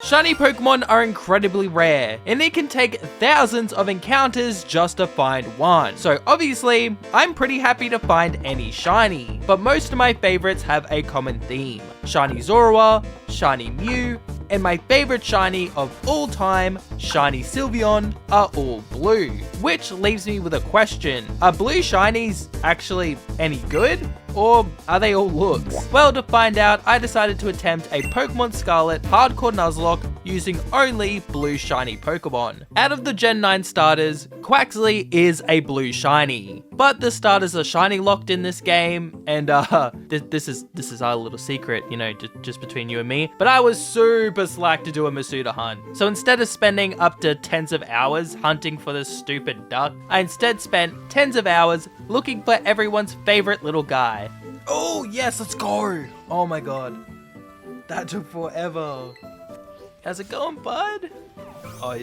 Shiny Pokemon are incredibly rare, and it can take thousands of encounters just to find one. So obviously, I'm pretty happy to find any shiny, but most of my favorites have a common theme. Shiny Zorua, Shiny Mew, and my favorite shiny of all time, Shiny Sylveon, are all blue. Which leaves me with a question. Are blue shinies actually any good? Or are they all looks? Well, to find out, I decided to attempt a Pokemon Scarlet Hardcore Nuzlocke using only blue shiny Pokemon. Out of the Gen 9 starters, Quaxly is a blue shiny. But the starters are shiny locked in this game, and this is our little secret, you know, just between you and me. But I was super slack to do a Masuda hunt. So instead of spending up to tens of hours hunting for this stupid duck, I instead spent tens of hours looking for everyone's favorite little guy. Oh yes, let's go! Oh my god. That took forever. How's it going, bud? Oh,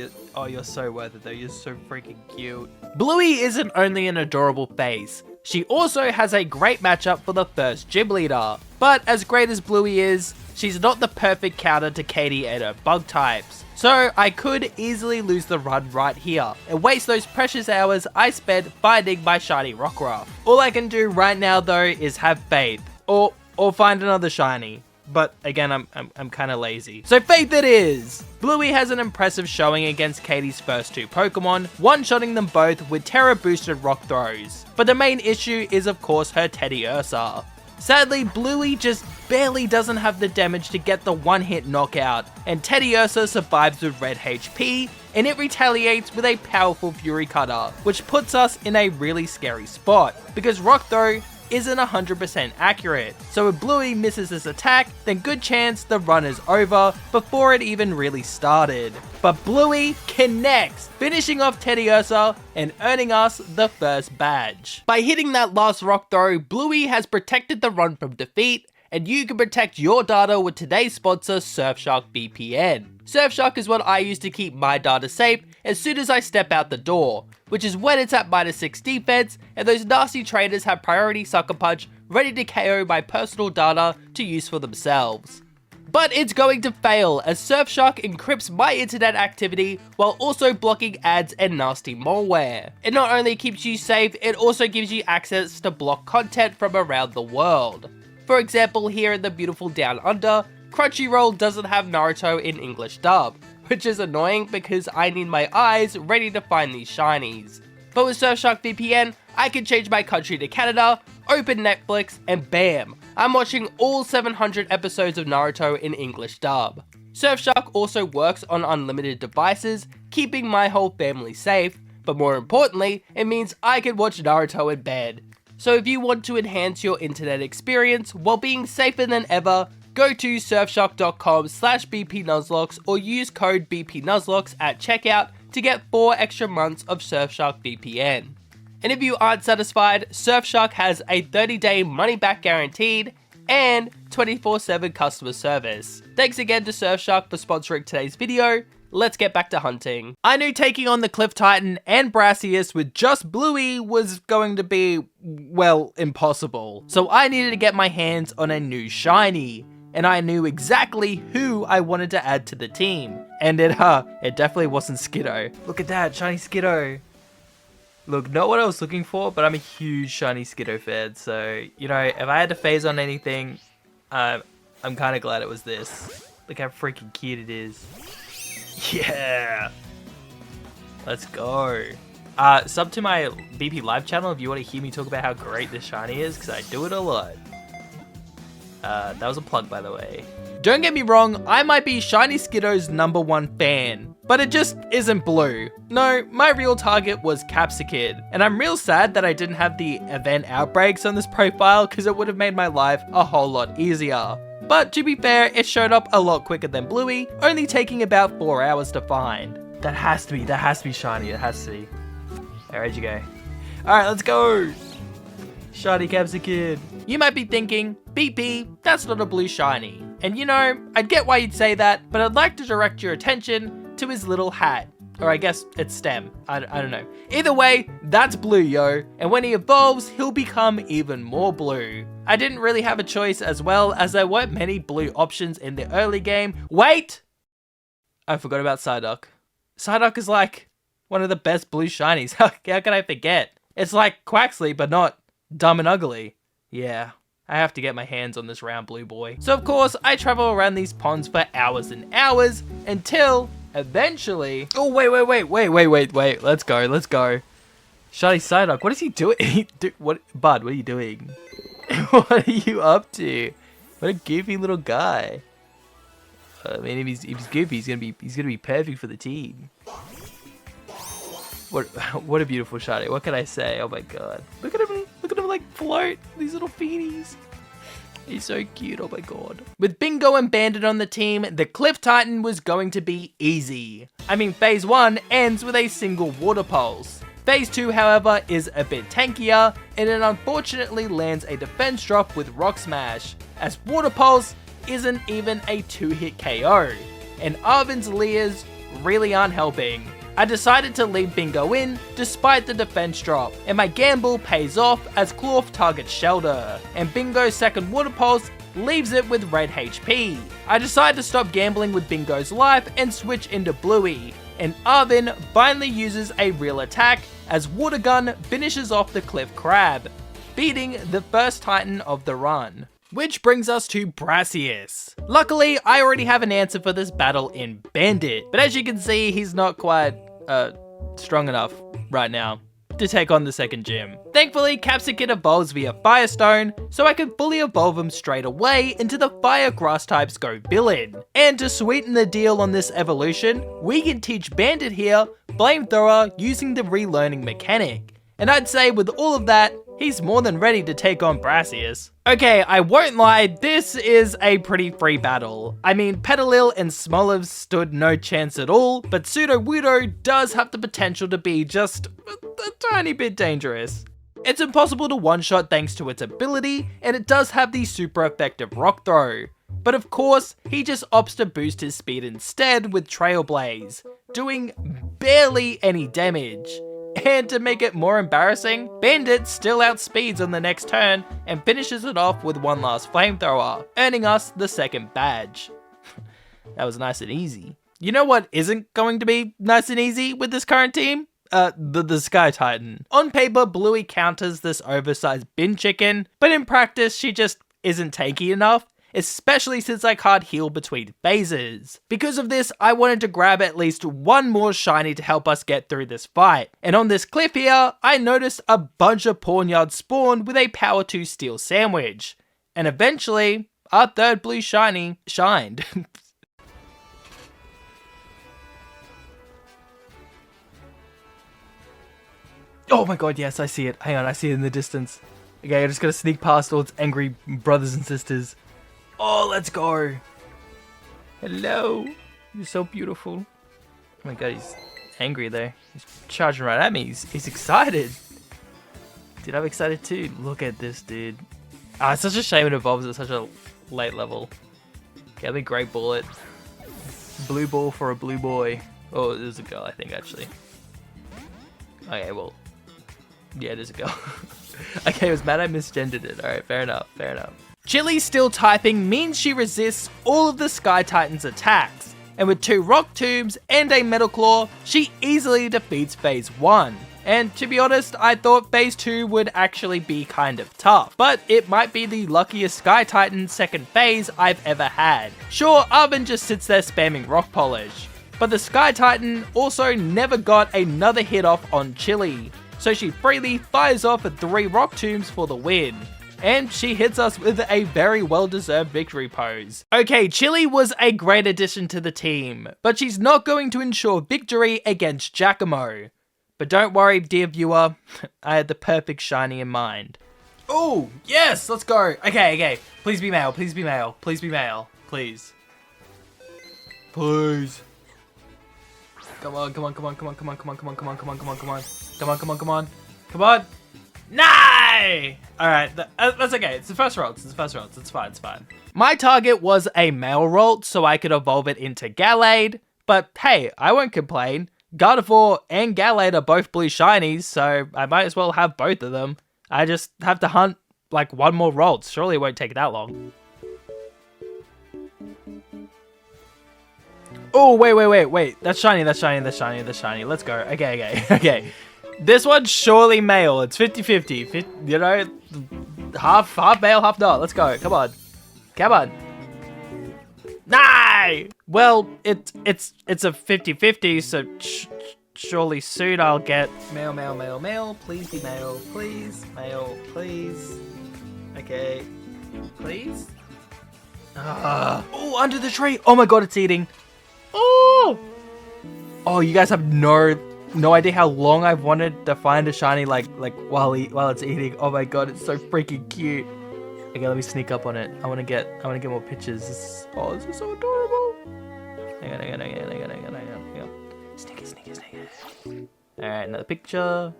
you're so worth it though. You're so freaking cute. Bluey isn't only an adorable face, she also has a great matchup for the first gym leader. But as great as Bluey is, she's not the perfect counter to Katie and her bug types. So I could easily lose the run right here and waste those precious hours I spent finding my shiny Rockruff. All I can do right now though is have faith, or find another shiny. But again, I'm kind of lazy. So faith it is! Bluey has an impressive showing against Katie's first two Pokemon, one-shotting them both with Terra-boosted rock throws. But the main issue is of course her Teddiursa. Sadly, Bluey just barely doesn't have the damage to get the one-hit knockout, and Teddiursa survives with red HP, and it retaliates with a powerful Fury Cutter, which puts us in a really scary spot, because Rock Throw isn't 100% accurate. So if Bluey misses this attack, then good chance the run is over before it even really started. But Bluey connects, finishing off Teddiursa and earning us the first badge. By hitting that last rock throw, Bluey has protected the run from defeat, and you can protect your data with today's sponsor, Surfshark VPN. Surfshark is what I use to keep my data safe as soon as I step out the door, which is when it's at -6 defense and those nasty traders have priority Sucker Punch ready to KO my personal data to use for themselves. But it's going to fail as Surfshark encrypts my internet activity while also blocking ads and nasty malware. It not only keeps you safe, it also gives you access to block content from around the world. For example, here in the beautiful Down Under, Crunchyroll doesn't have Naruto in English dub, which is annoying because I need my eyes ready to find these shinies. But with Surfshark VPN, I can change my country to Canada, open Netflix, and bam, I'm watching all 700 episodes of Naruto in English dub. Surfshark also works on unlimited devices, keeping my whole family safe, but more importantly, it means I can watch Naruto in bed. So if you want to enhance your internet experience while being safer than ever, go to surfshark.com/bpnuzlocks or use code bpnuzlocks at checkout to get 4 extra months of Surfshark VPN. And if you aren't satisfied, Surfshark has a 30-day money-back guaranteed and 24/7 customer service. Thanks again to Surfshark for sponsoring today's video. Let's get back to hunting. I knew taking on the Cliff Titan and Brassius with just Bluey was going to be, well, impossible. So I needed to get my hands on a new shiny, and I knew exactly who I wanted to add to the team. And it definitely wasn't Skiddo. Look at that, shiny Skiddo. Look, not what I was looking for, but I'm a huge shiny Skiddo fan, so, you know, if I had to phase on anything, I'm kind of glad it was this. Look how freaking cute it is. Yeah! Let's go. Sub to my BP Live channel if you want to hear me talk about how great this shiny is, because I do it a lot. That was a plug, by the way. Don't get me wrong, I might be Shiny Skiddo's #1 fan, but it just isn't blue. No, my real target was Capsicid, and I'm real sad that I didn't have the event outbreaks on this profile because it would have made my life a whole lot easier. But to be fair, it showed up a lot quicker than Bluey, only taking about 4 hours to find. That has to be shiny, it has to be. Alright, you go. Alright, let's go! Shiny Capsicid. You might be thinking, BP, that's not a blue shiny. And you know, I'd get why you'd say that, but I'd like to direct your attention to his little hat. Or I guess it's stem, I don't know. Either way, that's blue, yo. And when he evolves, he'll become even more blue. I didn't really have a choice as well, as there weren't many blue options in the early game. Wait! I forgot about Psyduck. Psyduck is like one of the best blue shinies. How can I forget? It's like Quaxly, but not dumb and ugly. Yeah, I have to get my hands on this round blue boy. So of course, I travel around these ponds for hours and hours until eventually... Oh, wait. Let's go. Shiny Psyduck, what is he doing? What, Bud, what are you doing? What are you up to? What a goofy little guy. I mean, if he's goofy, he's gonna be perfect for the team. What a beautiful shiny. What can I say? Oh my god. Look at him like float. These little feeties. He's so cute, oh my god. With Bingo and Bandit on the team, the Cliff Titan was going to be easy. I mean, phase 1 ends with a single water pulse. Phase 2, however, is a bit tankier, and it unfortunately lands a defense drop with Rock Smash, as Water Pulse isn't even a 2-hit KO, and Arven's Leers really aren't helping. I decided to leave Bingo in despite the defense drop, and my gamble pays off as Klawf targets Shelter, and Bingo's second Water Pulse leaves it with red HP. I decide to stop gambling with Bingo's life and switch into Bluey, and Arven finally uses a real attack as Water Gun finishes off the Cliff Crab, beating the first Titan of the run. Which brings us to Brassius. Luckily, I already have an answer for this battle in Bandit, but as you can see, he's not quite strong enough right now to take on the second gym. Thankfully, Capsicum evolves via Firestone, so I can fully evolve him straight away into the Fire Grass types Go villain. And to sweeten the deal on this evolution, we can teach Bandit here Flamethrower using the relearning mechanic. And I'd say with all of that, he's more than ready to take on Brassius. Okay, I won't lie, this is a pretty free battle. I mean, Petalil and Smoliv stood no chance at all, but Sudowoodo does have the potential to be just a tiny bit dangerous. It's impossible to one-shot thanks to its ability, and it does have the super effective Rock Throw. But of course, he just opts to boost his speed instead with Trailblaze, doing barely any damage. And to make it more embarrassing, Bandit still outspeeds on the next turn and finishes it off with one last Flamethrower, earning us the second badge. That was nice and easy. You know what isn't going to be nice and easy with this current team? The Sky Titan. On paper, Bluey counters this oversized bin chicken, but in practice, she just isn't tanky enough, especially since I can't heal between phases. Because of this, I wanted to grab at least one more shiny to help us get through this fight. And on this cliff here, I noticed a bunch of Pawnyards spawn with a Power 2 Steel Sandwich. And eventually, our third blue shiny shined. Oh my god, yes, I see it. Hang on, I see it in the distance. Okay, I just gotta sneak past all its angry brothers and sisters. Oh, let's go. Hello. You're so beautiful. Oh my god, he's angry there. He's charging right at me. He's excited. Dude, I'm excited too. Look at this, dude. Ah, it's such a shame it evolves at such a late level. Okay, let me Great Ball it. Blue ball for a blue boy. Oh, there's a girl, I think, actually. Okay, well. Yeah, it is a girl. Okay, it was mad I misgendered it. Alright, fair enough, fair enough. Chili's steel typing means she resists all of the Sky Titan's attacks, and with 2 Rock Tombs and a Metal Claw, she easily defeats Phase 1. And to be honest, I thought Phase 2 would actually be kind of tough, but it might be the luckiest Sky Titan second phase I've ever had. Sure, Arven just sits there spamming Rock Polish, but the Sky Titan also never got another hit off on Chili, so she freely fires off 3 Rock Tombs for the win. And she hits us with a very well-deserved victory pose. Okay, Chili was a great addition to the team, but she's not going to ensure victory against Giacomo. But don't worry, dear viewer, I had the perfect shiny in mind. Oh, yes, let's go. Okay, please be male, please be male, please be male, please. Please. Come on. No! Alright, that's okay. It's the first roll. It's fine. My target was a male Rolt, so I could evolve it into Gallade. But hey, I won't complain. Gardevoir and Gallade are both blue shinies, so I might as well have both of them. I just have to hunt like one more Rolt. Surely it won't take that long. Oh, wait. That's shiny. Let's go. Okay. This one's surely male. It's 50-50. You know, half male, half not. Let's go. Come on. No! Well, it's a 50-50, so surely soon I'll get male. Please be male. Please. Male, please. Okay. Please? Oh, under the tree. Oh my god, it's eating. Oh, you guys have no idea how long I've wanted to find a shiny like while it's eating. Oh my god, it's so freaking cute. Okay, let me sneak up on it. I want to get more pictures. This is so adorable. Hang on. Sneaky. All right, another picture.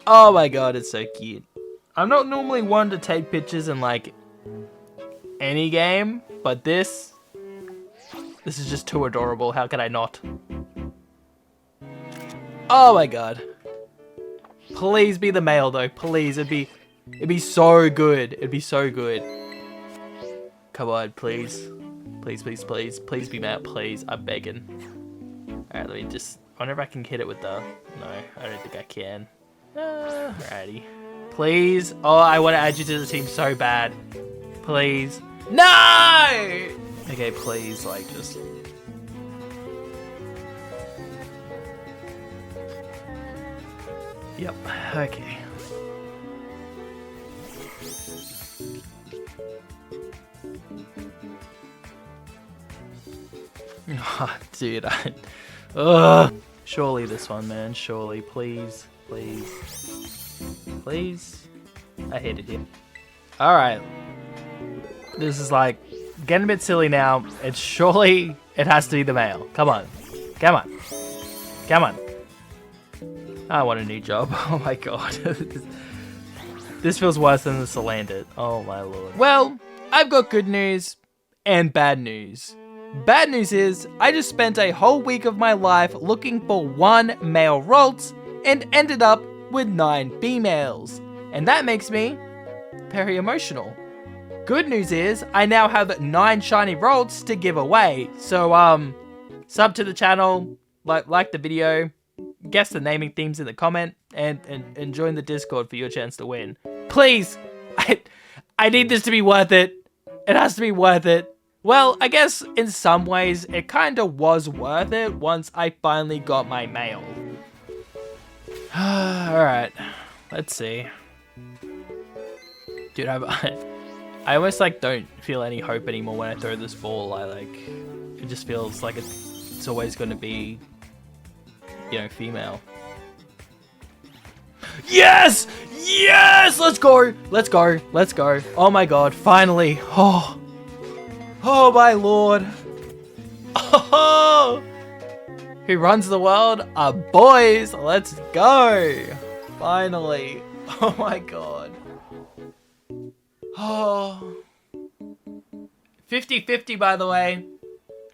Oh my god, it's so cute. I'm not normally one to take pictures in like any game, but this is just too adorable. How could I not? Oh my god. Please be the male though. Please, it'd be so good. It'd be so good. Come on, please. Please be male, please. I'm begging. Alright, let me just, I wonder if I can hit it with the, no, I don't think I can. Alrighty. Please. Oh, I want to add you to the team so bad. Please. No! Okay, please, like, just... Yep, okay. Oh, dude, surely this one, man. Surely, please. I hate it here. Alright. This is like getting a bit silly now. It has to be the male. Come on. I want a new job. Oh my god. This feels worse than the Salandit. Oh my lord. Well, I've got good news and bad news. Bad news is, I just spent a whole week of my life looking for one male Ralts and ended up with 9 females. And that makes me very emotional. Good news is, I now have 9 shiny Ralts to give away. So, sub to the channel, like the video, guess the naming themes in the comment, and join the Discord for your chance to win. Please! I need this to be worth it. It has to be worth it. Well, I guess in some ways, it kinda was worth it once I finally got my mail. Alright, let's see. Dude, I almost like don't feel any hope anymore when I throw this ball. It just feels like it's always gonna be, you know, female. Yes! Yes! Let's go! Oh my god, finally! Oh my lord! Oh! Who runs the world? Our boys! Let's go! Finally! Oh my god! Oh. 50-50 by the way.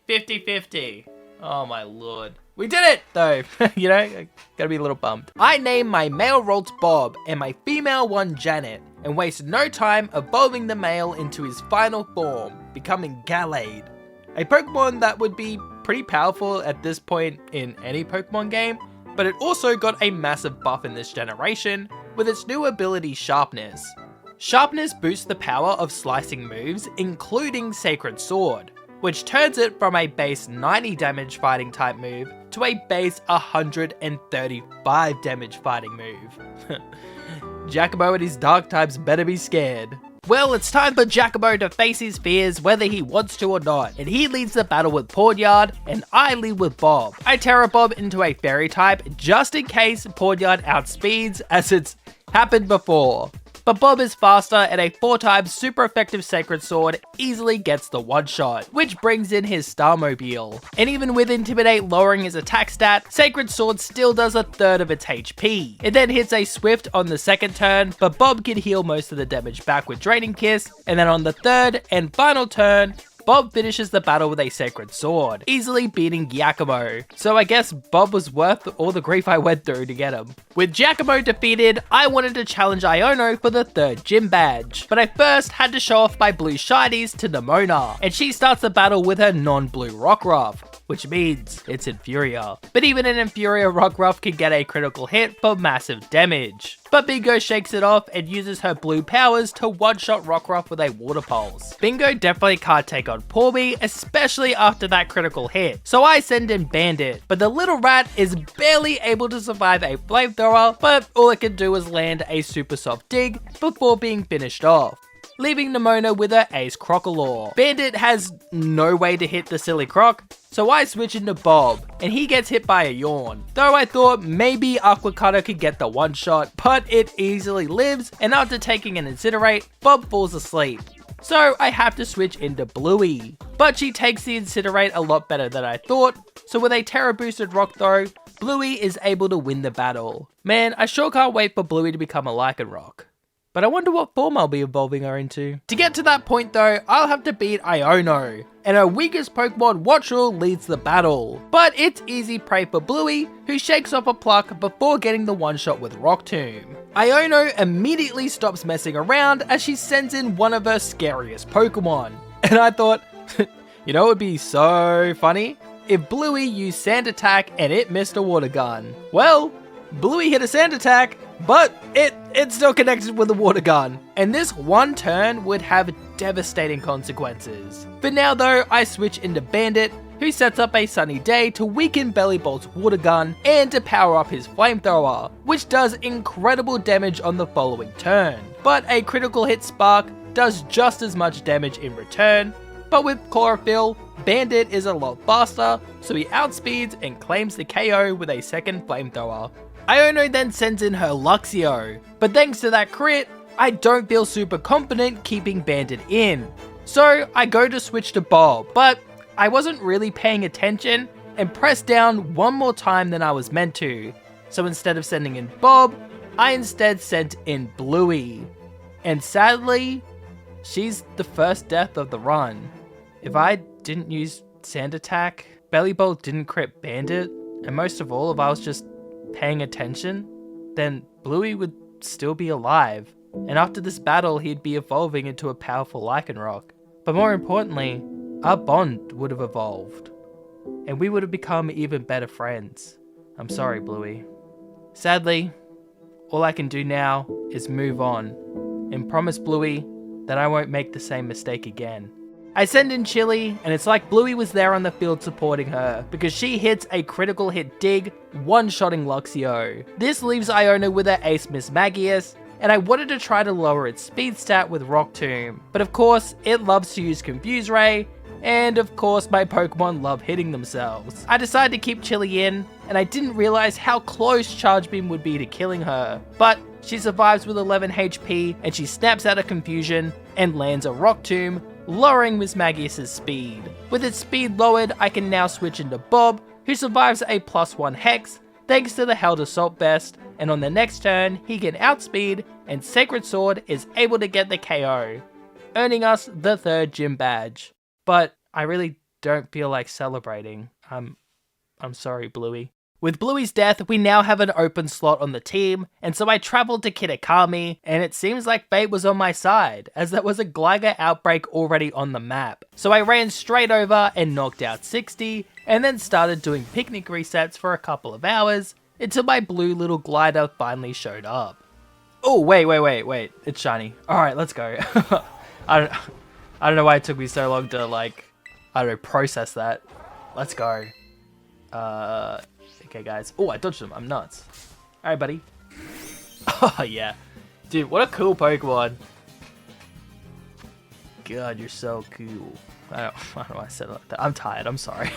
50-50. Oh my lord. We did it though. You know, gotta be a little bummed. I named my male Ralts Bob and my female one Janet, and wasted no time evolving the male into his final form, becoming Gallade. A Pokemon that would be pretty powerful at this point in any Pokemon game, but it also got a massive buff in this generation with its new ability Sharpness. Sharpness boosts the power of slicing moves, including Sacred Sword, which turns it from a base 90 damage fighting type move to a base 135 damage fighting move. Jacobo and his dark types better be scared. Well, it's time for Jacobo to face his fears whether he wants to or not, and he leads the battle with Pawdyard, and I lead with Bob. I Terra Bob into a fairy type just in case Pawdyard outspeeds, as it's happened before. But Bob is faster, and a 4-type super effective Sacred Sword easily gets the one-shot, which brings in his Starmobile. And even with Intimidate lowering his attack stat, Sacred Sword still does 1/3 of its HP. It then hits a Swift on the second turn, but Bob can heal most of the damage back with Draining Kiss, and then on the third and final turn, Bob finishes the battle with a sacred sword, easily beating Giacomo. So I guess Bob was worth all the grief I went through to get him. With Giacomo defeated, I wanted to challenge Iono for the 3rd gym badge, but I first had to show off my blue shinies to Nimona, and she starts the battle with her non-blue Rockruff, which means it's inferior. But even an inferior Rockruff can get a critical hit for massive damage. But Bingo shakes it off and uses her blue powers to one-shot Rockruff with a water pulse. Bingo definitely can't take on poor me, especially after that critical hit, so I send in Bandit. But the little rat is barely able to survive a flamethrower, but all it can do is land a super soft dig before being finished off, leaving Nimona with her ace Crocolaw. Bandit has no way to hit the silly croc, so I switch into Bob, and he gets hit by a yawn. Though I thought maybe Aquacutter could get the one shot, but it easily lives, and after taking an Incinerate, Bob falls asleep. So I have to switch into Bluey. But she takes the Incinerate a lot better than I thought, so with a Terra boosted rock throw, Bluey is able to win the battle. Man, I sure can't wait for Bluey to become a Lycanroc. But I wonder what form I'll be evolving her into. To get to that point though, I'll have to beat Iono, and her weakest Pokemon, Watchel, leads the battle. But it's easy prey for Bluey, who shakes off a pluck before getting the one-shot with Rock Tomb. Iono immediately stops messing around as she sends in one of her scariest Pokemon. And I thought, you know what would be so funny? If Bluey used Sand Attack and it missed a Water Gun. Well, Bluey hit a Sand Attack, but it still connected with a water gun, and this one turn would have devastating consequences. For now though, I switch into Bandit, who sets up a Sunny Day to weaken Bellybolt's water gun and to power up his flamethrower, which does incredible damage on the following turn. But a critical hit Spark does just as much damage in return, but with Chlorophyll, Bandit is a lot faster, so he outspeeds and claims the KO with a second flamethrower. Iono then sends in her Luxio, but thanks to that crit, I don't feel super confident keeping Bandit in. So I go to switch to Bob, but I wasn't really paying attention and pressed down one more time than I was meant to. So instead of sending in Bob, I instead sent in Bluey. And sadly, she's the first death of the run. If I didn't use Sand Attack, Bellybolt didn't crit Bandit, and most of all, if I was just paying attention, then Bluey would still be alive, and after this battle he'd be evolving into a powerful Lycanroc. But more importantly, our bond would have evolved, and we would have become even better friends. I'm sorry, Bluey. Sadly, all I can do now is move on, and promise Bluey that I won't make the same mistake again. I send in Chili, and it's like Bluey was there on the field supporting her, because she hits a critical hit dig, one-shotting Luxio. This leaves Iono with her ace Mismagius, and I wanted to try to lower its speed stat with Rock Tomb, but of course, it loves to use Confuse Ray, and of course my Pokemon love hitting themselves. I decided to keep Chili in, and I didn't realize how close Charge Beam would be to killing her, but she survives with 11 HP, and she snaps out of confusion, and lands a Rock Tomb, lowering Mismagius' speed. With its speed lowered, I can now switch into Bob, who survives a +1 Hex, thanks to the Held Assault Vest, and on the next turn, he can outspeed, and Sacred Sword is able to get the KO, earning us the 3rd gym badge. But I really don't feel like celebrating. I'm sorry, Bluey. With Bluey's death, we now have an open slot on the team, and so I traveled to Kitakami, and it seems like fate was on my side, as there was a Gligar outbreak already on the map. So I ran straight over and knocked out 60, and then started doing picnic resets for a couple of hours, until my blue little glider finally showed up. Oh, wait, it's shiny. Alright, let's go. I don't know why it took me so long to, process that. Let's go. Okay, guys. Oh, I dodged him. I'm nuts. Alright, buddy. Oh, yeah. Dude, what a cool Pokemon. God, you're so cool. I don't know why I said it like that. I'm tired. I'm sorry.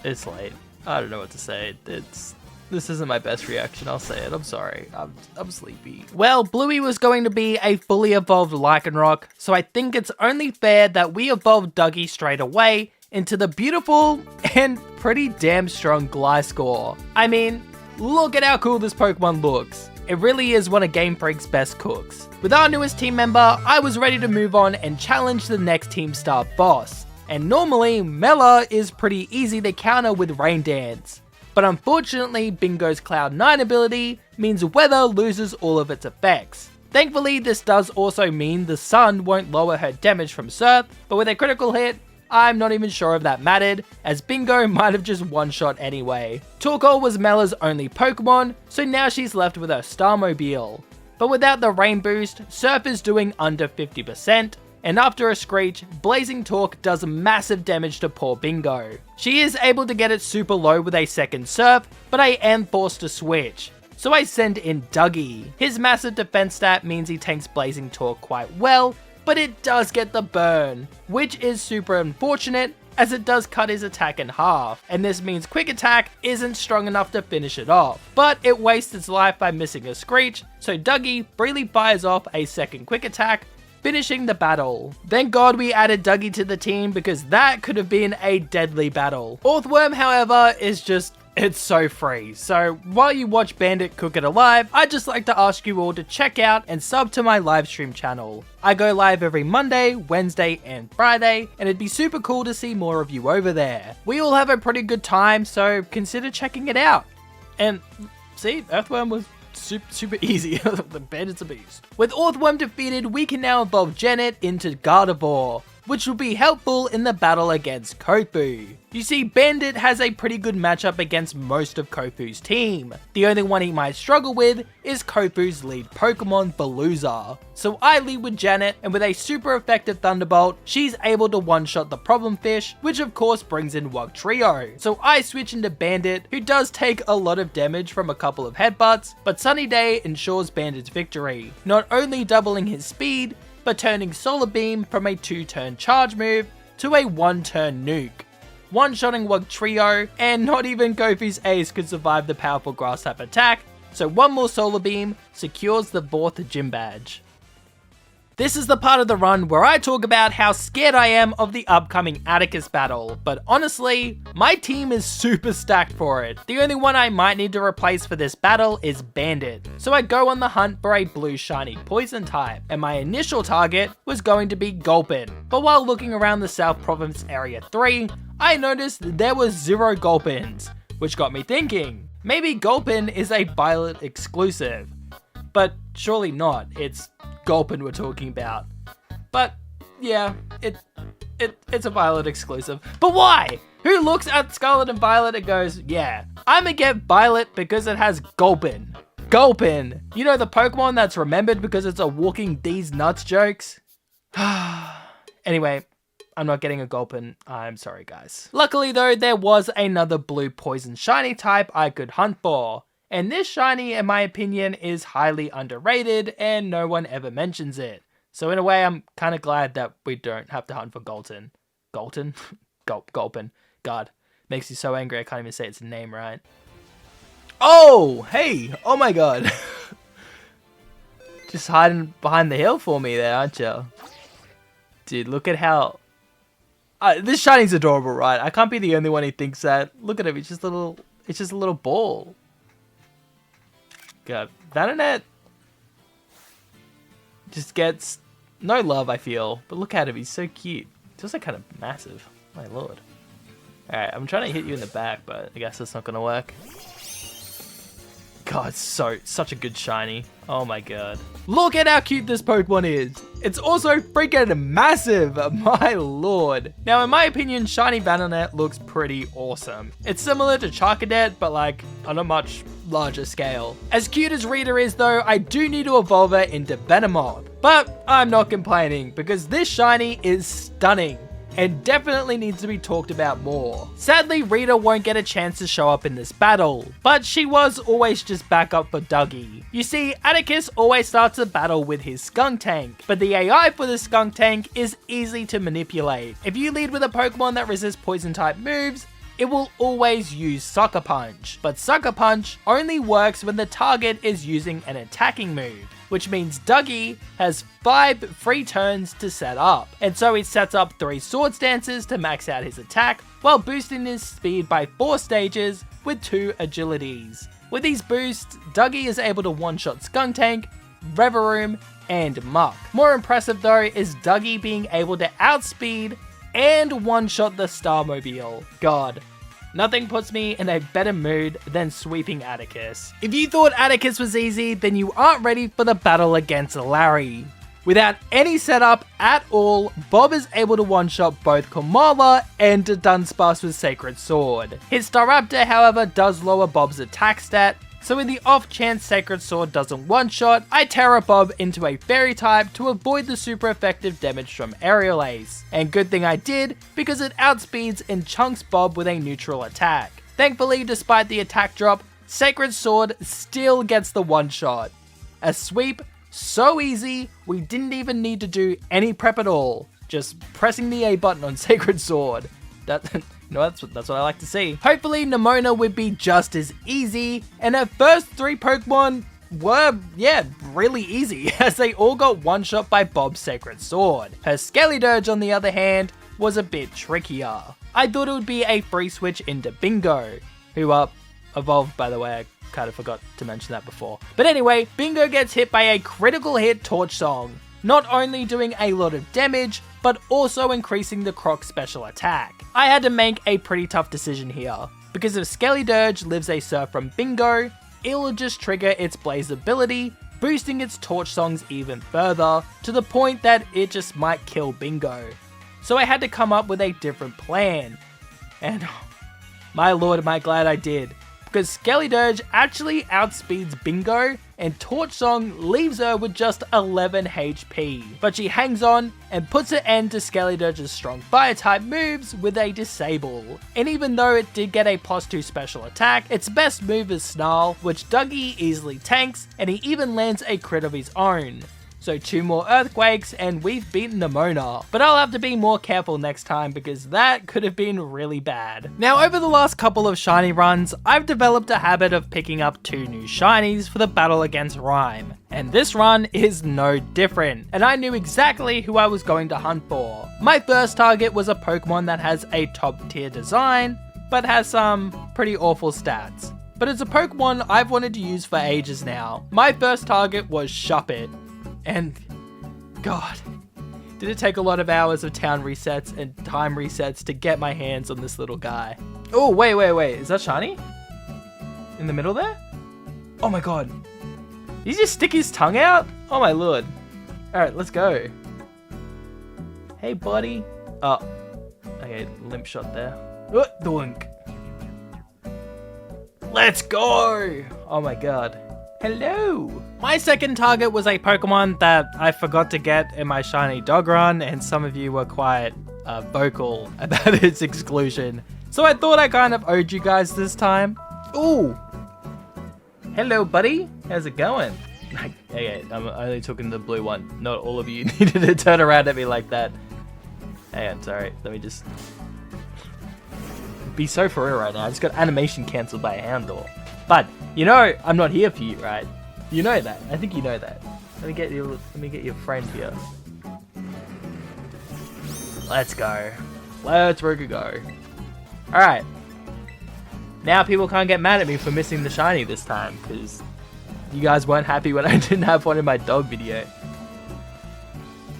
It's late. I don't know what to say. This isn't my best reaction. I'll say it. I'm sorry. I'm sleepy. Well, Bluey was going to be a fully evolved Lycanroc, so I think it's only fair that we evolve Dougie straight away into the beautiful and pretty damn strong Gliscor. I mean, look at how cool this Pokemon looks. It really is one of Game Freak's best cooks. With our newest team member, I was ready to move on and challenge the next Team Star boss. And normally, Mela is pretty easy to counter with Rain Dance. But unfortunately, Bingo's Cloud 9 ability means weather loses all of its effects. Thankfully, this does also mean the sun won't lower her damage from Surf, but with a critical hit, I'm not even sure if that mattered, as Bingo might have just one-shot anyway. Torkoal was Mela's only Pokemon, so now she's left with her Starmobile. But without the rain boost, Surf is doing under 50%, and after a Screech, Blazing Torque does massive damage to poor Bingo. She is able to get it super low with a second Surf, but I am forced to switch. So I send in Dougie. His massive defense stat means he tanks Blazing Torque quite well, but it does get the burn, which is super unfortunate as it does cut his attack in half, and this means Quick Attack isn't strong enough to finish it off, but it wastes its life by missing a Screech, so Dougie freely fires off a second Quick Attack, finishing the battle. Thank God we added Dougie to the team because that could have been a deadly battle. Orthworm, however, is just, it's so free. So while you watch Bandit cook it alive, I'd just like to ask you all to check out and sub to my live stream channel. I go live every Monday, Wednesday, and Friday, and it'd be super cool to see more of you over there. We all have a pretty good time, so consider checking it out. And see, Earthworm was super easy. The Bandit's a beast. With Orthworm defeated, we can now evolve Janet into Gardevoir, which will be helpful in the battle against Kofu. You see, Bandit has a pretty good matchup against most of Kofu's team. The only one he might struggle with is Kofu's lead Pokemon, Veluza. So I lead with Janet, and with a super effective Thunderbolt, she's able to one-shot the problem fish, which of course brings in Wugtrio. So I switch into Bandit, who does take a lot of damage from a couple of headbutts, but Sunny Day ensures Bandit's victory, not only doubling his speed, but turning Solar Beam from a 2-turn charge move to a 1-turn nuke, one-shotting Wugtrio, and not even Kofu's ace could survive the powerful grass type attack, so one more Solar Beam secures the 4th gym badge. This is the part of the run where I talk about how scared I am of the upcoming Atticus battle, but honestly, my team is super stacked for it. The only one I might need to replace for this battle is Bandit, so I go on the hunt for a blue shiny poison type, and my initial target was going to be Gulpin. But while looking around the South Province Area 3, I noticed there was 0 Gulpins, which got me thinking, maybe Gulpin is a Violet exclusive. But surely not, it's Gulpin we're talking about. But yeah, it's a Violet exclusive. But why? Who looks at Scarlet and Violet and goes, yeah, I'ma get Violet because it has Gulpin. Gulpin! You know, the Pokemon that's remembered because it's a walking these nuts jokes? Anyway, I'm not getting a Gulpin. I'm sorry, guys. Luckily though, there was another blue poison shiny type I could hunt for. And this shiny, in my opinion, is highly underrated and no one ever mentions it. So in a way, I'm kind of glad that we don't have to hunt for Gulpin. Gulpin? Gulpin. God, makes you so angry I can't even say its name right. Oh, hey! Oh my god. Just hiding behind the hill for me there, aren't you? Dude, look at how... this shiny's adorable, right? I can't be the only one who thinks that. Look at him, it's just a little ball. God, Vanonet just gets no love, I feel. But look at him, he's so cute. He's also kind of massive. My lord. Alright, I'm trying to hit you in the back, but I guess that's not going to work. God, such a good shiny. Oh my god. Look at how cute this Pokemon is. It's also freaking massive, my lord. Now, in my opinion, shiny Vanonet looks pretty awesome. It's similar to Charcadet, but like on a much larger scale. As cute as Rita is though, I do need to evolve her into Venomoth. But I'm not complaining because this shiny is stunning and definitely needs to be talked about more. Sadly, Rita won't get a chance to show up in this battle, but she was always just backup for Dougie. You see, Atticus always starts the battle with his Skuntank, but the AI for the Skuntank is easy to manipulate. If you lead with a Pokemon that resists poison type moves, it will always use Sucker Punch, but Sucker Punch only works when the target is using an attacking move, which means Dougie has 5 free turns to set up, and so he sets up 3 Swords Dances to max out his attack, while boosting his speed by 4 stages with 2 agilities. With these boosts, Dougie is able to one-shot Skuntank, Reverum, and Muck. More impressive though is Dougie being able to outspeed and one-shot the Starmobile. God, nothing puts me in a better mood than sweeping Atticus. If you thought Atticus was easy, then you aren't ready for the battle against Larry. Without any setup at all, Bob is able to one-shot both Kamala and Dunsparce with Sacred Sword. His Staraptor, however, does lower Bob's attack stat, so in the off chance Sacred Sword doesn't one-shot, I Terra Bob into a Fairy type to avoid the super effective damage from Aerial Ace. And good thing I did, because it outspeeds and chunks Bob with a neutral attack. Thankfully, despite the attack drop, Sacred Sword still gets the one-shot. A sweep so easy, we didn't even need to do any prep at all. Just pressing the A button on Sacred Sword. That's what I like to see. Hopefully Nemona would be just as easy, and her first 3 Pokemon were, really easy, as they all got one-shot by Bob's Sacred Sword. Her Skeledirge, on the other hand, was a bit trickier. I thought it would be a free switch into Bingo, who evolved, by the way. I kind of forgot to mention that before. But anyway, Bingo gets hit by a critical hit Torch Song, not only doing a lot of damage, but also increasing the Croc special attack. I had to make a pretty tough decision here, because if Skeledirge lives a Surf from Bingo, it'll just trigger its Blaze ability, boosting its Torch Songs even further, to the point that it just might kill Bingo. So I had to come up with a different plan, and my lord am I glad I did, because Skeledirge actually outspeeds Bingo, and Torch Song leaves her with just 11 HP. But she hangs on and puts an end to Skeledirge's strong Fire-type moves with a Disable. And even though it did get a +2 special attack, its best move is Snarl, which Dougie easily tanks, and he even lands a crit of his own. So 2 more Earthquakes and we've beaten Nemona. But I'll have to be more careful next time because that could have been really bad. Now over the last couple of shiny runs, I've developed a habit of picking up 2 new shinies for the battle against Rhyme. And this run is no different, and I knew exactly who I was going to hunt for. My first target was a Pokemon that has a top tier design, but has some pretty awful stats. But it's a Pokemon I've wanted to use for ages now. My first target was Shuppet. And, God, did it take a lot of hours of town resets and time resets to get my hands on this little guy. Oh, wait, is that shiny? In the middle there? Oh my God. Did he just stick his tongue out? Oh my lord. Alright, let's go. Hey, buddy. Oh, okay, limp shot there. Doink. Let's go! Oh my God. Hello! My second target was a Pokemon that I forgot to get in my shiny dog run, and some of you were quite vocal about its exclusion. So I thought I kind of owed you guys this time. Ooh! Hello, buddy. How's it going? Okay, I'm only talking the blue one. Not all of you needed to turn around at me like that. Hang on, sorry. Let me just be so for real right now. I just got animation cancelled by a Houndour. But you know, I'm not here for you, right? You know that. I think you know that. Let me get your friend here. Let's go. Let's go. All right. Now people can't get mad at me for missing the shiny this time because you guys weren't happy when I didn't have one in my dog video.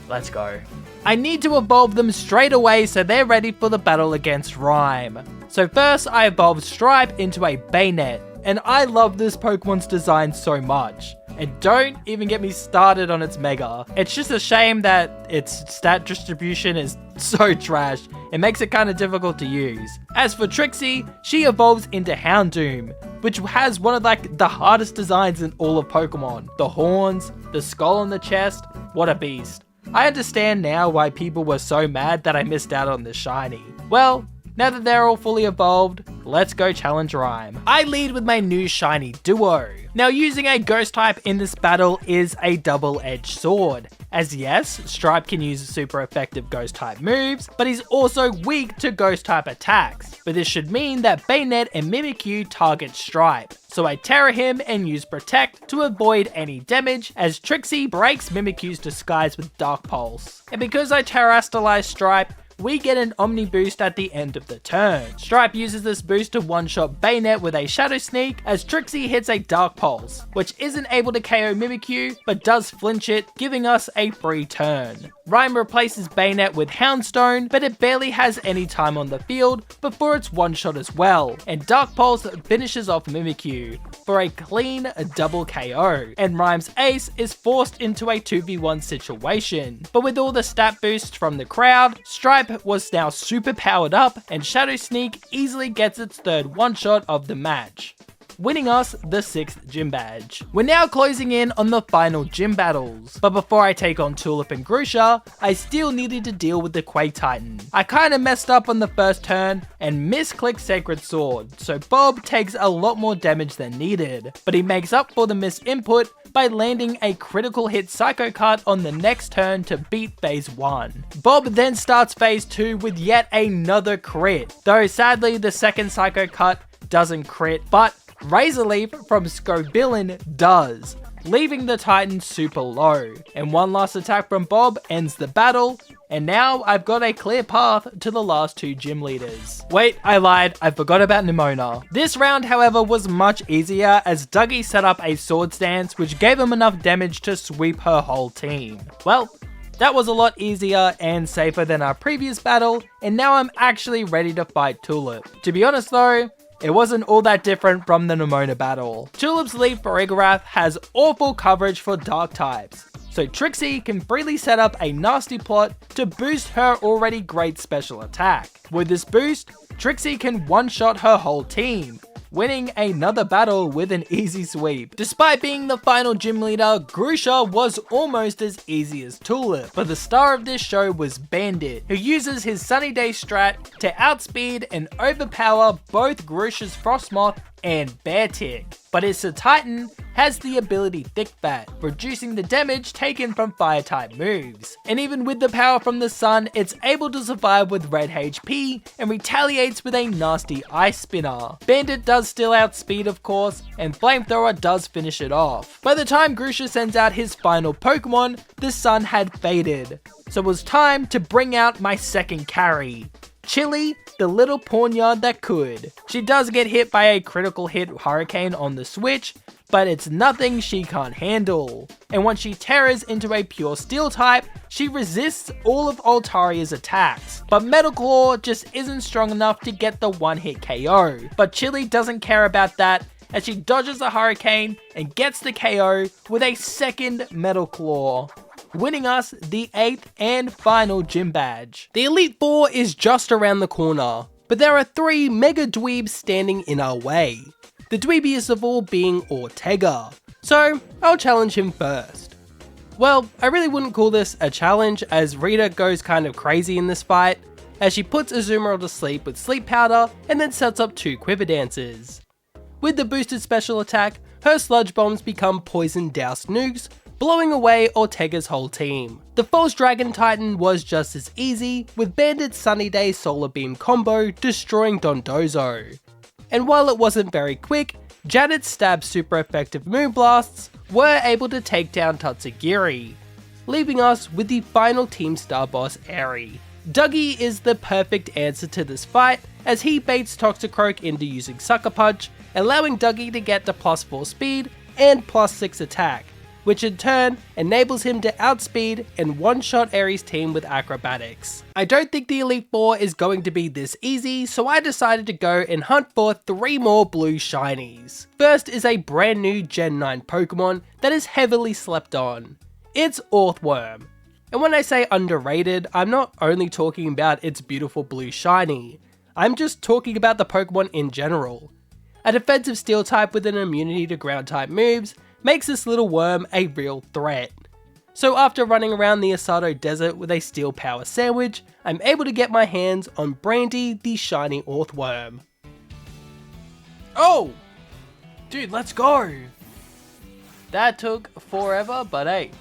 Let's go. I need to evolve them straight away so they're ready for the battle against Rhyme. So first I evolved Stripe into a Bayonet. And I love this Pokemon's design so much. And don't even get me started on its Mega. It's just a shame that its stat distribution is so trash. It makes it kind of difficult to use. As for Trixie, she evolves into Houndoom, which has one of the hardest designs in all of Pokemon. The horns, the skull on the chest, what a beast. I understand now why people were so mad that I missed out on this shiny. Well, now that they're all fully evolved, let's go challenge Rhyme. I lead with my new shiny Duo. Now using a ghost type in this battle is a double-edged sword. As yes, Stripe can use super effective ghost type moves, but he's also weak to ghost type attacks. But this should mean that Bayonet and Mimikyu target Stripe. So I Terra him and use Protect to avoid any damage as Trixie breaks Mimikyu's disguise with Dark Pulse. And because I Terrastallize Stripe, we get an Omni boost at the end of the turn. Stripe uses this boost to one-shot Bayonet with a Shadow Sneak, as Trixie hits a Dark Pulse, which isn't able to KO Mimikyu, but does flinch it, giving us a free turn. Rhyme replaces Bayonet with Houndstone, but it barely has any time on the field before it's one-shot as well, and Dark Pulse finishes off Mimikyu for a clean double KO, and Rhyme's ace is forced into a 2v1 situation. But with all the stat boosts from the crowd, Stripe was now super powered up, and Shadow Sneak easily gets its third one-shot of the match, winning us the 6th gym badge. We're now closing in on the final gym battles, but before I take on Tulip and Grusha, I still needed to deal with the Quake Titan. I kinda messed up on the first turn and misclicked Sacred Sword, so Bob takes a lot more damage than needed, but he makes up for the misinput by landing a critical hit Psycho Cut on the next turn to beat phase 1. Bob then starts phase 2 with yet another crit, though sadly the second Psycho Cut doesn't crit, but Razor Leaf from Scobilin does, leaving the Titan super low, and one last attack from Bob ends the battle, and now I've got a clear path to the last 2 gym leaders. Wait, I lied, I forgot about Nimona. This round, however, was much easier as Dougie set up a sword stance which gave him enough damage to sweep her whole team. Well, that was a lot easier and safer than our previous battle, and now I'm actually ready to fight Tulip. To be honest though, it wasn't all that different from the Nimona battle. Tulip's Leaf Farigarath has awful coverage for dark types, so Trixie can freely set up a nasty plot to boost her already great special attack. With this boost, Trixie can one-shot her whole team, winning another battle with an easy sweep. Despite being the final gym leader, Grusha was almost as easy as Tulip, but the star of this show was Bandit, who uses his Sunny Day strat to outspeed and overpower both Grusha's Frostmoth and Beartick. But his Titan has the ability Thick Fat, reducing the damage taken from fire type moves. And even with the power from the sun, it's able to survive with red HP and retaliates with a nasty Ice Spinner. Bandit does still outspeed of course, and Flamethrower does finish it off. By the time Grusha sends out his final Pokemon, the sun had faded, so it was time to bring out my second carry, Chili, the little pawnyard that could. She does get hit by a critical hit Hurricane on the switch, but it's nothing she can't handle. And once she terrors into a pure steel type, she resists all of Altaria's attacks. But Metal Claw just isn't strong enough to get the one-hit KO. But Chili doesn't care about that, as she dodges a Hurricane and gets the KO with a second Metal Claw, winning us the 8th and final gym badge. The Elite Four is just around the corner, but there are 3 mega dweebs standing in our way. The dweebiest of all being Ortega, so I'll challenge him first. Well, I really wouldn't call this a challenge, as Rita goes kind of crazy in this fight, as she puts Azumarill to sleep with Sleep Powder and then sets up 2 Quiver Dances. With the boosted special attack, her Sludge Bombs become poison doused nukes, blowing away Ortega's whole team. The False Dragon Titan was just as easy, with Bandit's Sunny Day Solar Beam combo destroying Dondozo. And while it wasn't very quick, Janet's stab super effective Moonblasts were able to take down Tatsugiri, leaving us with the final Team Star boss Eri. Dougie is the perfect answer to this fight, as he baits Toxicroak into using Sucker Punch, allowing Dougie to get the +4 speed and +6 attack, which in turn enables him to outspeed and one-shot Eri's team with acrobatics. I don't think the Elite Four is going to be this easy, so I decided to go and hunt for 3 more blue shinies. First is a brand new Gen 9 Pokemon that is heavily slept on. It's Orthworm. And when I say underrated, I'm not only talking about its beautiful blue shiny, I'm just talking about the Pokemon in general. A defensive steel type with an immunity to ground type moves makes this little worm a real threat. So after running around the Asado Desert with a steel power sandwich, I'm able to get my hands on Brandy the shiny Orthworm. Oh! Dude, let's go! That took forever, but hey,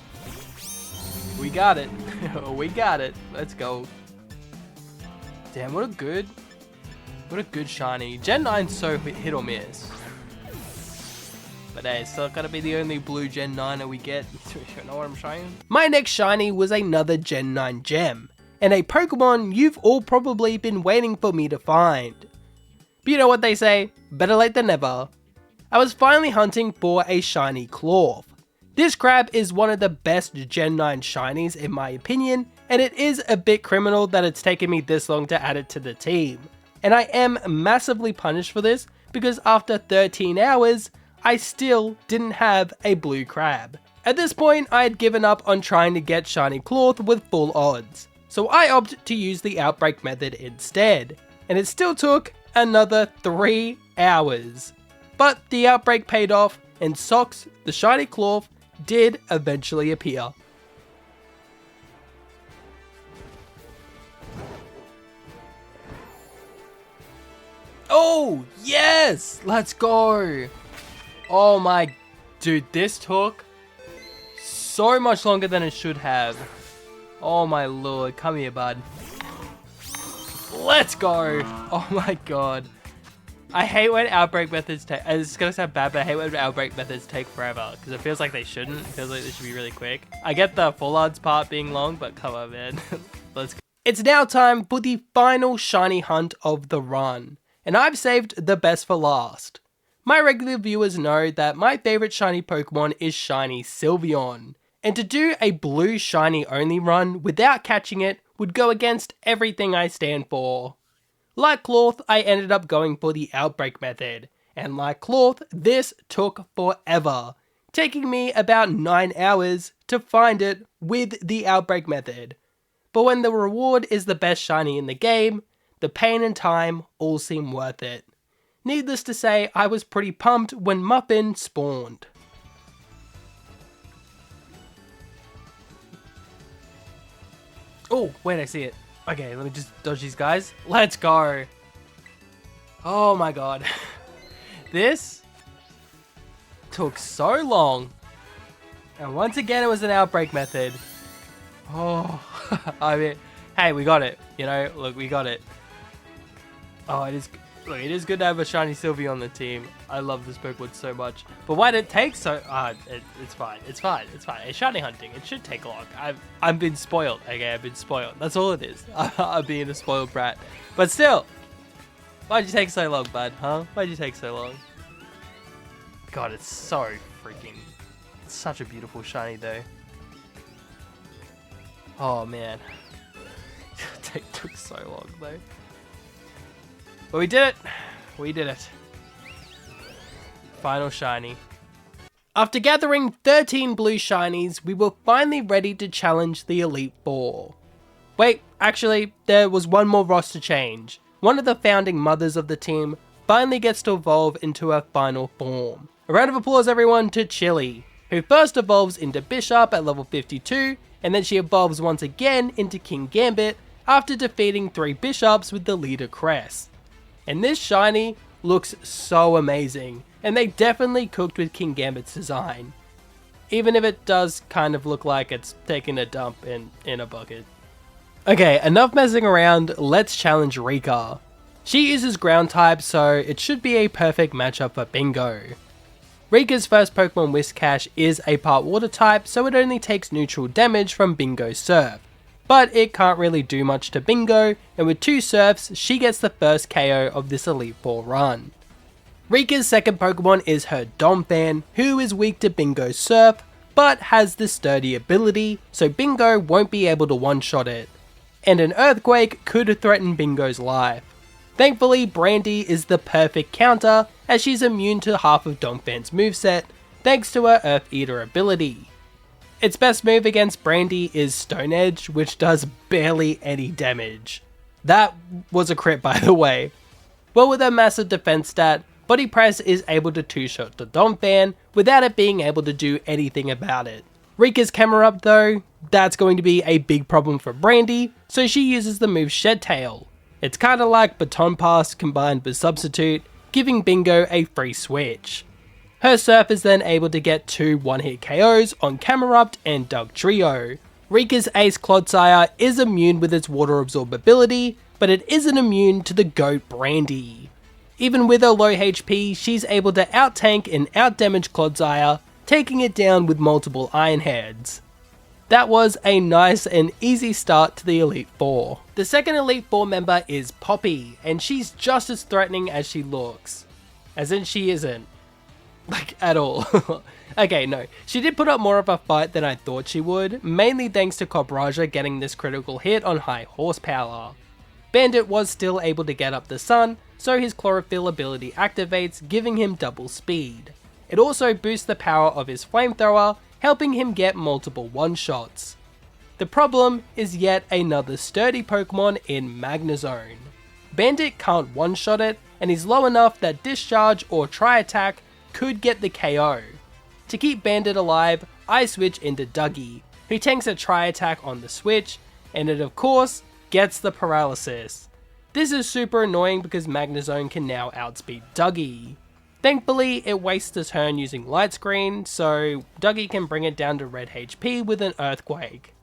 we got it. We got it. Let's go. Damn, what a good shiny. Gen 9's so hit or miss. But hey, it's still gotta be the only blue Gen 9 we get. You know what I'm saying? My next shiny was another Gen 9 gem, and a Pokemon you've all probably been waiting for me to find. But you know what they say, better late than never. I was finally hunting for a shiny Cloth. This crab is one of the best Gen 9 shinies in my opinion, and it is a bit criminal that it's taken me this long to add it to the team. And I am massively punished for this because after 13 hours, I still didn't have a blue crab. At this point, I had given up on trying to get shiny Cloth with full odds, so I opted to use the outbreak method instead, and it still took another 3 hours. But the outbreak paid off, and Socks, the shiny Cloth, did eventually appear. Oh, yes! Let's go! Oh my... Dude, this took so much longer than it should have. Oh my lord, come here, bud. Let's go! Oh my god. I hate when outbreak methods take... It's gonna sound bad, but I hate when outbreak methods take forever. Because it feels like they shouldn't. It feels like they should be really quick. I get the full odds part being long, but come on, man. Let's go. It's now time for the final shiny hunt of the run. And I've saved the best for last. My regular viewers know that my favorite shiny Pokemon is shiny Sylveon. And to do a blue shiny only run without catching it would go against everything I stand for. Like Cloth, I ended up going for the outbreak method, and like Cloth, this took forever, taking me about 9 hours to find it with the outbreak method. But when the reward is the best shiny in the game, the pain and time all seem worth it. Needless to say, I was pretty pumped when Muffin spawned. Oh, wait, I see it. Okay, let me just dodge these guys. Let's go. Oh my god. This took so long. And once again, it was an outbreak method. Oh, I mean, hey, we got it. You know, look, we got it. Oh, it is. Look, it is good to have a shiny Sylvie on the team. I love this Pokemon so much. But why did it take so... it's fine. It's fine. It's fine. It's shiny hunting. It should take long. I've been spoiled. Okay, I've been spoiled. That's all it is. I'm being a spoiled brat. But still, why'd you take so long, bud? Huh? Why'd you take so long? God, it's so freaking... It's such a beautiful shiny, though. Oh, man. It took so long, though. But we did it! We did it. Final shiny. After gathering 13 blue shinies, we were finally ready to challenge the Elite Four. Wait, actually, there was one more roster change. One of the founding mothers of the team finally gets to evolve into her final form. A round of applause everyone to Chili, who first evolves into Bishop at level 52, and then she evolves once again into King Gambit after defeating 3 Bishops with the leader Crest. And this shiny looks so amazing, and they definitely cooked with King Gambit's design. Even if it does kind of look like it's taking a dump in a bucket. Okay, enough messing around, let's challenge Rika. She uses ground type, so it should be a perfect matchup for Bingo. Rika's first Pokemon Whiscash is a part water type, so it only takes neutral damage from Bingo's Surf. But it can't really do much to Bingo, and with 2 Surfs, she gets the first KO of this Elite Four run. Rika's second Pokemon is her Donphan, who is weak to Bingo's Surf, but has the sturdy ability, so Bingo won't be able to one-shot it. And an Earthquake could threaten Bingo's life. Thankfully, Brandy is the perfect counter, as she's immune to half of Donphan's moveset, thanks to her Earth Eater ability. Its best move against Brandy is Stone Edge, which does barely any damage. That was a crit, by the way. Well, with her massive defense stat, Body Press is able to 2-shot the Donphan without it being able to do anything about it. Rika's Camerupt though, that's going to be a big problem for Brandy, so she uses the move Shed Tail. It's kinda like Baton Pass combined with Substitute, giving Bingo a free switch. Her Surf is then able to get 2 one-hit KOs on Camerupt and Dugtrio. Rika's Ace Clodsire is immune with its Water Absorb ability, but it isn't immune to the GOAT Brandy. Even with her low HP, she's able to out-tank and out-damage Clodsire, taking it down with multiple Iron Heads. That was a nice and easy start to the Elite Four. The second Elite Four member is Poppy, and she's just as threatening as she looks. As in, she isn't. Like, at all. Okay, no. She did put up more of a fight than I thought she would, mainly thanks to Cobraja getting this critical hit on high horsepower. Bandit was still able to get up the sun, so his chlorophyll ability activates, giving him double speed. It also boosts the power of his flamethrower, helping him get multiple one-shots. The problem is yet another sturdy Pokemon in Magnezone. Bandit can't one-shot it, and is low enough that Discharge or Tri-Attack could get the KO. To keep Bandit alive, I switch into Dougie, who tanks a Tri-Attack on the switch, and it of course gets the paralysis. This is super annoying because Magnezone can now outspeed Dougie. Thankfully, it wastes a turn using Light Screen, so Dougie can bring it down to red HP with an Earthquake.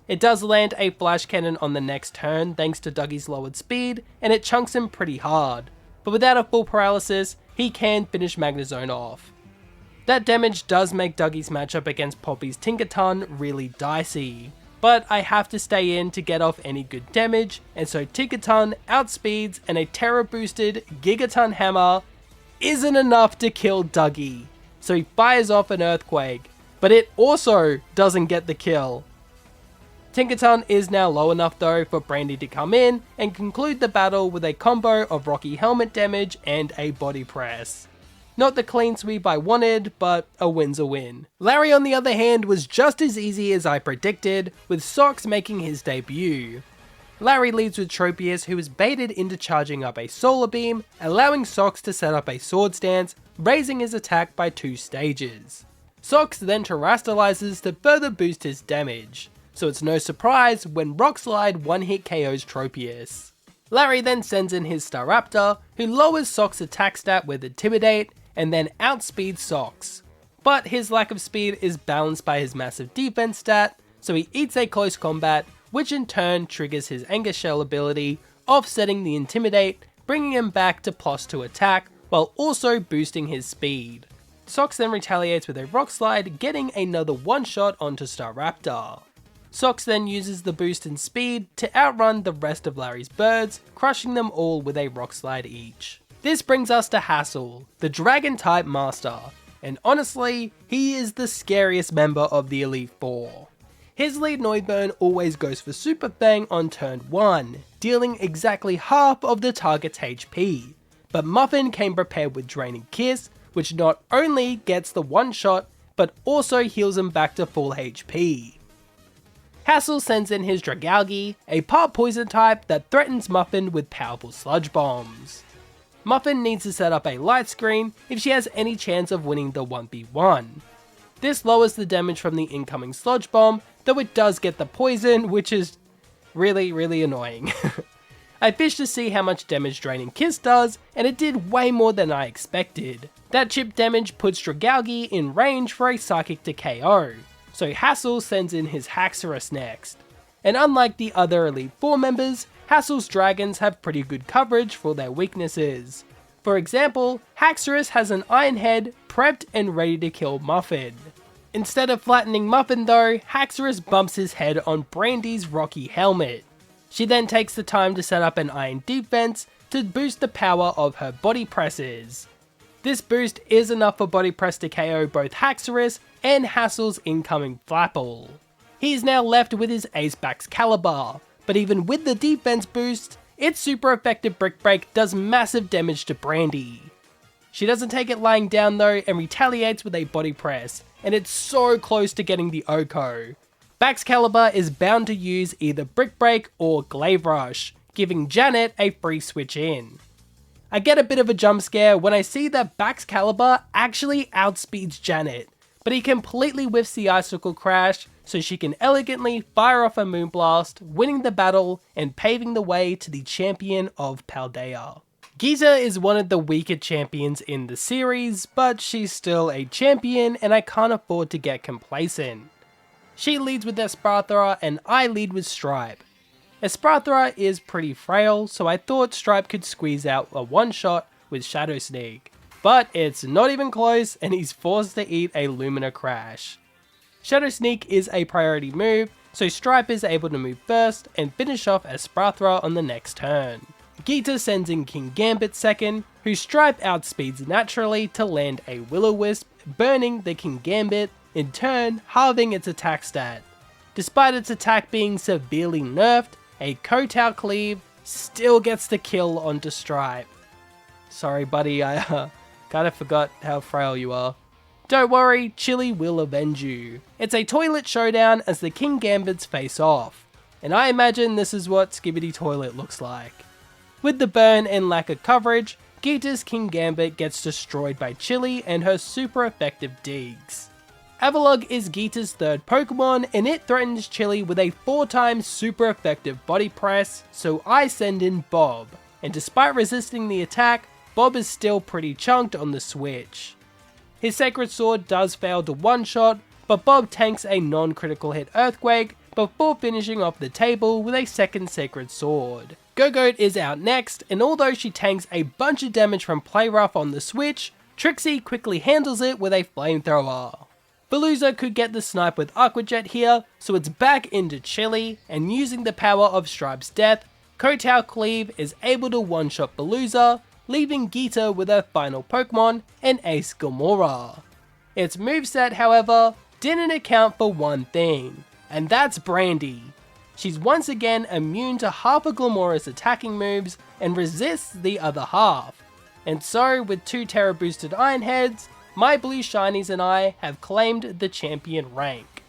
It does land a Flash Cannon on the next turn thanks to Dougie's lowered speed, and it chunks him pretty hard, but without a full paralysis, he can finish Magnezone off. That damage does make Dougie's matchup against Poppy's Tinkaton really dicey, but I have to stay in to get off any good damage, and so Tinkaton outspeeds and a Terra boosted Gigaton Hammer isn't enough to kill Dougie, so he fires off an Earthquake, but it also doesn't get the kill. Tinkaton is now low enough though for Brandy to come in and conclude the battle with a combo of Rocky Helmet damage and a Body Press. Not the clean sweep I wanted, but a win's a win. Larry on the other hand was just as easy as I predicted, with Socks making his debut. Larry leads with Tropius, who is baited into charging up a Solar Beam, allowing Socks to set up a Sword Stance, raising his attack by 2 stages. Socks then terastallizes to further boost his damage, so it's no surprise when Rock Slide one-hit KOs Tropius. Larry then sends in his Staraptor, who lowers Socks' attack stat with Intimidate, and then outspeeds Socks. But his lack of speed is balanced by his massive defense stat, so he eats a close combat, which in turn triggers his Anger Shell ability, offsetting the Intimidate, bringing him back to +2 attack, while also boosting his speed. Socks then retaliates with a Rock Slide, getting another one-shot onto Staraptor. Socks then uses the boost in speed to outrun the rest of Larry's birds, crushing them all with a Rock Slide each. This brings us to Hassel, the Dragon-type Master, and honestly, he is the scariest member of the Elite Four. His lead Noivern always goes for Super Fang on turn 1, dealing exactly half of the target's HP, but Muffin came prepared with Draining Kiss, which not only gets the one shot, but also heals him back to full HP. Hassel sends in his Dragalge, a part poison type that threatens Muffin with powerful sludge bombs. Muffin needs to set up a light screen if she has any chance of winning the 1v1. This lowers the damage from the incoming sludge bomb, though it does get the poison, which is really annoying. I fished to see how much damage Draining Kiss does, and it did way more than I expected. That chip damage puts Dragalge in range for a Psychic to KO, so Hassel sends in his Haxorus next. And unlike the other Elite Four members, Hassel's dragons have pretty good coverage for their weaknesses. For example, Haxorus has an Iron Head prepped and ready to kill Muffin. Instead of flattening Muffin though, Haxorus bumps his head on Brandy's Rocky Helmet. She then takes the time to set up an Iron Defense to boost the power of her Body Presses. This boost is enough for Body Press to KO both Haxorus and Hassel's incoming Flapple. He is now left with his Ace Baxcalibur, but even with the defense boost, its super effective Brick Break does massive damage to Brandy. She doesn't take it lying down though and retaliates with a Body Press, and it's so close to getting the Oko. Baxcalibur is bound to use either Brick Break or Glaive Rush, giving Janet a free switch in. I get a bit of a jump scare when I see that Baxcalibur actually outspeeds Janet, but he completely whiffs the Icicle Crash, so she can elegantly fire off a Moonblast, winning the battle and paving the way to the champion of Paldea. Giza is one of the weaker champions in the series, but she's still a champion and I can't afford to get complacent. She leads with Espathra and I lead with Stripe. Espathra is pretty frail, so I thought Stripe could squeeze out a one-shot with Shadow Sneak, but it's not even close and he's forced to eat a Lumina Crash. Shadow Sneak is a priority move, so Stripe is able to move first and finish off as Sprathra on the next turn. Geeta sends in King Gambit second, who Stripe outspeeds naturally to land a Will-O-Wisp, burning the King Gambit, in turn halving its attack stat. Despite its attack being severely nerfed, a Kowtow Cleave still gets the kill onto Stripe. Sorry buddy, I kinda forgot how frail you are. Don't worry, Chili will avenge you. It's a toilet showdown as the King Gambits face off, and I imagine this is what Skibidi Toilet looks like. With the burn and lack of coverage, Geeta's King Gambit gets destroyed by Chili and her super effective digs. Avalugg is Geeta's third Pokemon and it threatens Chili with a 4x super effective body press, so I send in Bob, and despite resisting the attack, Bob is still pretty chunked on the switch. His Sacred Sword does fail to one-shot, but Bob tanks a non-critical hit Earthquake before finishing off the table with a second Sacred Sword. Go-Goat is out next, and although she tanks a bunch of damage from Play Rough on the switch, Trixie quickly handles it with a Flamethrower. Veluza could get the snipe with Aqua Jet here, so it's back into Chili, and using the power of Stripe's death, Kowtow Cleave is able to one-shot Veluza, leaving Geeta with her final Pokemon, an Ace Gamora. Its moveset, however, didn't account for one thing, and that's Brandy. She's once again immune to half of Glamora's attacking moves and resists the other half. And so, with 2 Terra boosted Iron Heads, my blue shinies and I have claimed the champion rank.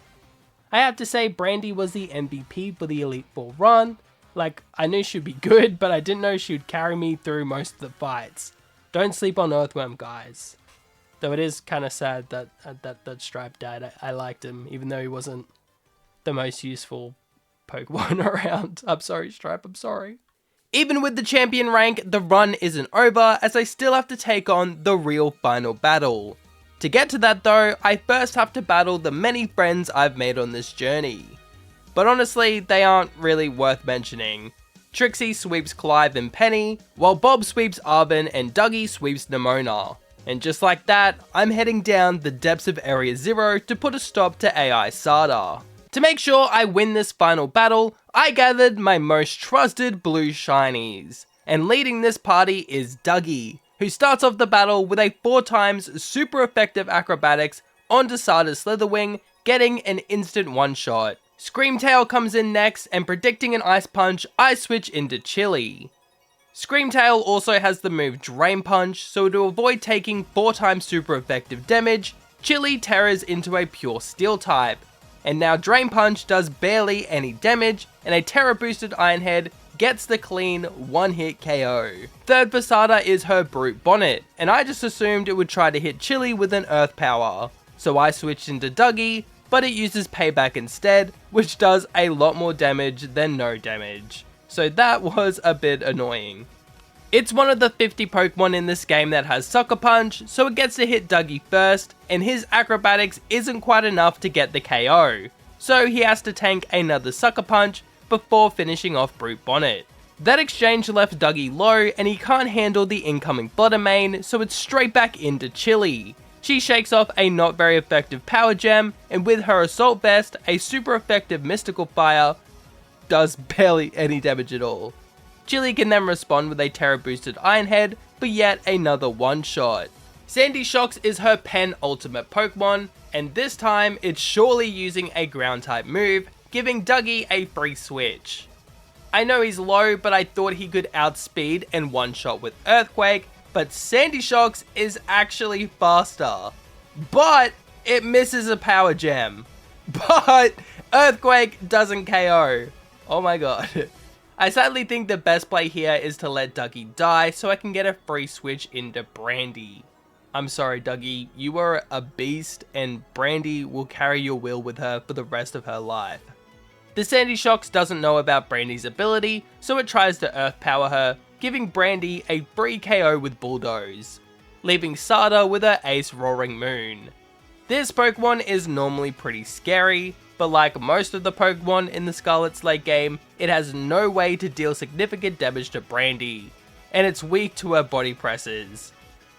I have to say Brandy was the MVP for the Elite Four run. Like, I knew she'd be good, but I didn't know she'd carry me through most of the fights. Don't sleep on Earthworm, guys. Though it is kind of sad that Stripe died. I liked him, even though he wasn't the most useful Pokemon around. I'm sorry, Stripe, I'm sorry. Even with the champion rank, the run isn't over as I still have to take on the real final battle. To get to that though, I first have to battle the many friends I've made on this journey. But honestly, they aren't really worth mentioning. Trixie sweeps Clive and Penny, while Bob sweeps Arvin and Dougie sweeps Nimona. And just like that, I'm heading down the depths of Area Zero to put a stop to AI Sada. To make sure I win this final battle, I gathered my most trusted blue shinies. And leading this party is Dougie, who starts off the battle with a 4x super effective acrobatics onto Sada's Slitherwing, getting an instant one-shot. Screamtail comes in next, and predicting an Ice Punch, I switch into Chili. Screamtail also has the move Drain Punch, so to avoid taking 4x super effective damage, Chili terrors into a pure Steel type. And now Drain Punch does barely any damage, and a Terra boosted Iron Head gets the clean one-hit KO. Third for Sada is her Brute Bonnet, and I just assumed it would try to hit Chili with an Earth Power. So I switched into Dougie, but it uses Payback instead, which does a lot more damage than no damage. So that was a bit annoying. It's one of the 50 Pokemon in this game that has Sucker Punch, so it gets to hit Dougie first, and his acrobatics isn't quite enough to get the KO. So he has to tank another Sucker Punch before finishing off Brute Bonnet. That exchange left Dougie low, and he can't handle the incoming Flutter Mane, so it's straight back into Chili. She shakes off a not very effective Power Gem, and with her Assault Vest, a super effective Mystical Fire does barely any damage at all. Chili can then respond with a Terra boosted Iron Head for yet another one-shot. Sandy Shocks is her penultimate Pokemon, and this time it's surely using a ground type move, giving Dougie a free switch. I know he's low, but I thought he could outspeed and one-shot with Earthquake, but Sandy Shocks is actually faster. But it misses a Power Gem. But Earthquake doesn't KO. Oh my god. I sadly think the best play here is to let Dougie die so I can get a free switch into Brandy. I'm sorry Dougie, you are a beast and Brandy will carry your will with her for the rest of her life. The Sandy Shocks doesn't know about Brandy's ability, so it tries to Earth Power her, giving Brandy a free KO with Bulldoze, leaving Sada with her Ace Roaring Moon. This Pokemon is normally pretty scary, but like most of the Pokemon in the Scarlet's late game, it has no way to deal significant damage to Brandy, and it's weak to her body presses.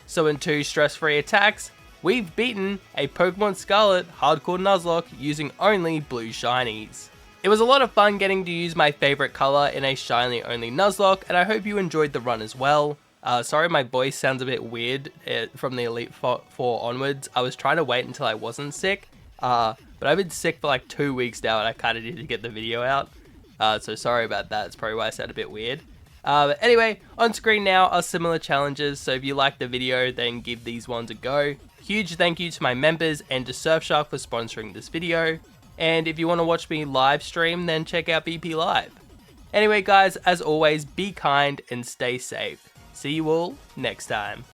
So in 2 stress-free attacks, we've beaten a Pokemon Scarlet Hardcore Nuzlocke using only blue shinies. It was a lot of fun getting to use my favorite color in a shiny only Nuzlocke, and I hope you enjoyed the run as well. Sorry my voice sounds a bit weird from the Elite Four onwards. I was trying to wait until I wasn't sick, but I've been sick for like 2 weeks now and I kind of need to get the video out. So sorry about that, it's probably why I sound a bit weird. But anyway, on screen now are similar challenges, so if you liked the video then give these ones a go. Huge thank you to my members and to Surfshark for sponsoring this video. And if you want to watch me live stream, then check out BP Live. Anyway guys, as always, be kind and stay safe. See you all next time.